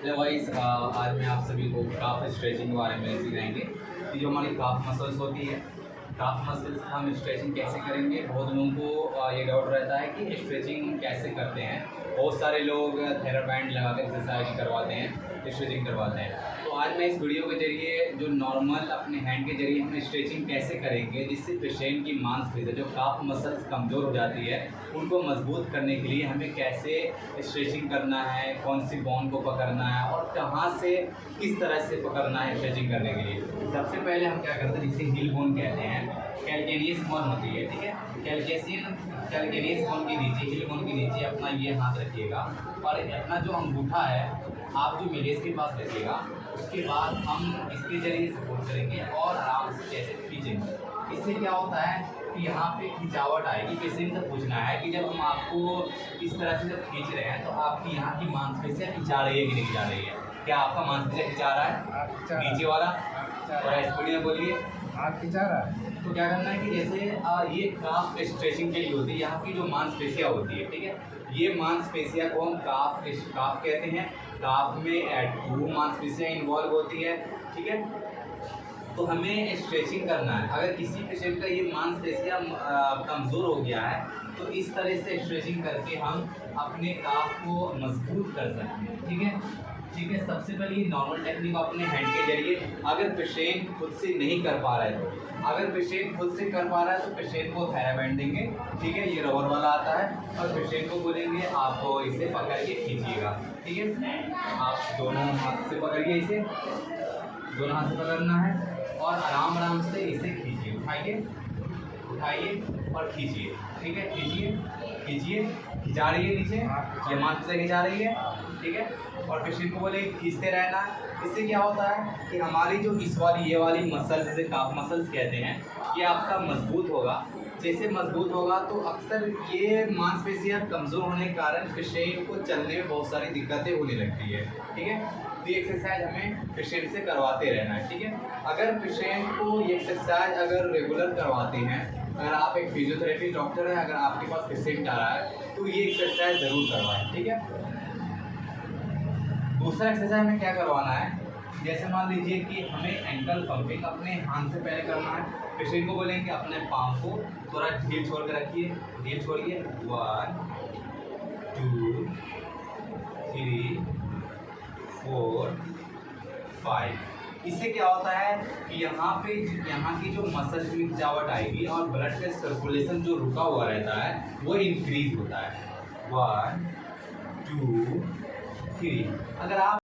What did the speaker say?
Hello guys, आज मैं आप सभी को काफ स्ट्रेचिंग के बारे में सिखाएंगे कि जो हमारी काफ मसल्स होती है, काफ मसल्स का हम स्ट्रेचिंग कैसे करेंगे। बहुत लोगों को ये डाउट रहता है कि स्ट्रेचिंग कैसे करते हैं। बहुत सारे लोग थेराबैंड लगा कर एक्सरसाइज करवाते हैं, स्ट्रेचिंग करवाते हैं। तो आज मैं इस वीडियो के जरिए जो नॉर्मल अपने हैंड के जरिए हम स्ट्रेचिंग कैसे करेंगे, जिससे पेशेंट की मांसपेशियां जो काफ मसल्स कमज़ोर हो जाती है उनको मजबूत करने के लिए हमें कैसे स्ट्रेचिंग करना है, कौन सी बोन को पकड़ना है और कहाँ से किस तरह से पकड़ना है स्ट्रेचिंग करने के लिए। सबसे पहले हम क्या करते हैं, जिसे हिल बोन कहते हैं, कैल्केनियस बोन होती है, ठीक है। कैल्केनियस बोन के नीचे, हिल बोन के नीचे अपना ये हाथ रखिएगा और अपना जो अंगूठा है आप जो मिलेस के पास रखिएगा। उसके बाद हम इसके जरिए सपोर्ट करेंगे और आराम से कैसे खींचेंगे। इससे क्या होता है कि यहाँ पे खिंचावट आएगी। पेशेंट से पूछना है कि जब हम आपको इस तरह से जब खींच रहे हैं तो आपकी यहाँ की मांसपेशियाँ खिंचा रही है कि नहीं खिंचा रही है। क्या आपका मांसपेशियाँ खिंचा रहा है नीचे वाला? और स्पीड में बोलिए। खिंचा रहा है। तो क्या करना है कि जैसे ये काफ स्ट्रेचिंग के लिए होती है, यहाँ की जो मांसपेशियाँ होती है, ठीक है, ये मांसपेशियाँ को हम काफ कहते हैं। काफ में 2 मांसपेशियाँ इन्वॉल्व होती है, ठीक है। तो हमें स्ट्रेचिंग करना है। अगर किसी पेशेंट का ये मांसपेशियाँ कमज़ोर हो गया है तो इस तरह से स्ट्रेचिंग करके हम अपने काफ को मजबूत कर सकते हैं, ठीक है। सबसे पहले ये नॉर्मल टेक्निक अपने हैंड के जरिए, अगर पेशेंट खुद से नहीं कर पा रहा है तो, अगर पेशेंट खुद से कर पा रहा है तो पेशेंट को थेराबैंड देंगे, ठीक है, ये रबर वाला आता है, और पेशेंट को बोलेंगे आप इसे पकड़ के खींचिएगा, ठीक है। आप दोनों हाथ से पकड़िए, इसे दोनों हाथ से पकड़ना है और आराम आराम से इसे खींचिए, उठाइए और खींचिए, ठीक है। खींचिए, खिंचा रही है नीचे, ये मांसपेशियाँ खिंचा रही है, ठीक है। और पेशेंट को बोले खींचते रहना। इससे क्या होता है कि हमारी जो इस वाली ये वाली मसल्स, जैसे काफ मसल्स कहते हैं, ये आपका मजबूत होगा। जैसे मजबूत होगा तो अक्सर ये मांसपेशियाँ कमज़ोर होने के कारण पेशेंट को चलने में बहुत सारी दिक्कतें होने लगती है, ठीक है। तो ये एक्सरसाइज हमें पेशेंट से करवाते रहना है, ठीक है। अगर पेशेंट को ये एक्सरसाइज अगर रेगुलर करवाते हैं, अगर आप एक फिजियोथेरेपी डॉक्टर हैं, अगर आपके पास पेशेंट आ रहा है तो ये एक्सरसाइज ज़रूर करवाएं, ठीक है। दूसरा एक्सरसाइज में क्या करवाना है, जैसे मान लीजिए कि हमें एंकल पंपिंग अपने हाथ से पहले करना है। पेशेंट को बोलेंगे अपने पाँव को थोड़ा ढील छोड़ के रखिए, ढील छोड़िए, 1 2 3 4 5। इससे क्या होता है कि यहाँ की जो मसल्स में खिंचावट आएगी और ब्लड का सर्कुलेशन जो रुका हुआ रहता है वो इंक्रीज होता है। 1 2 3। अगर आप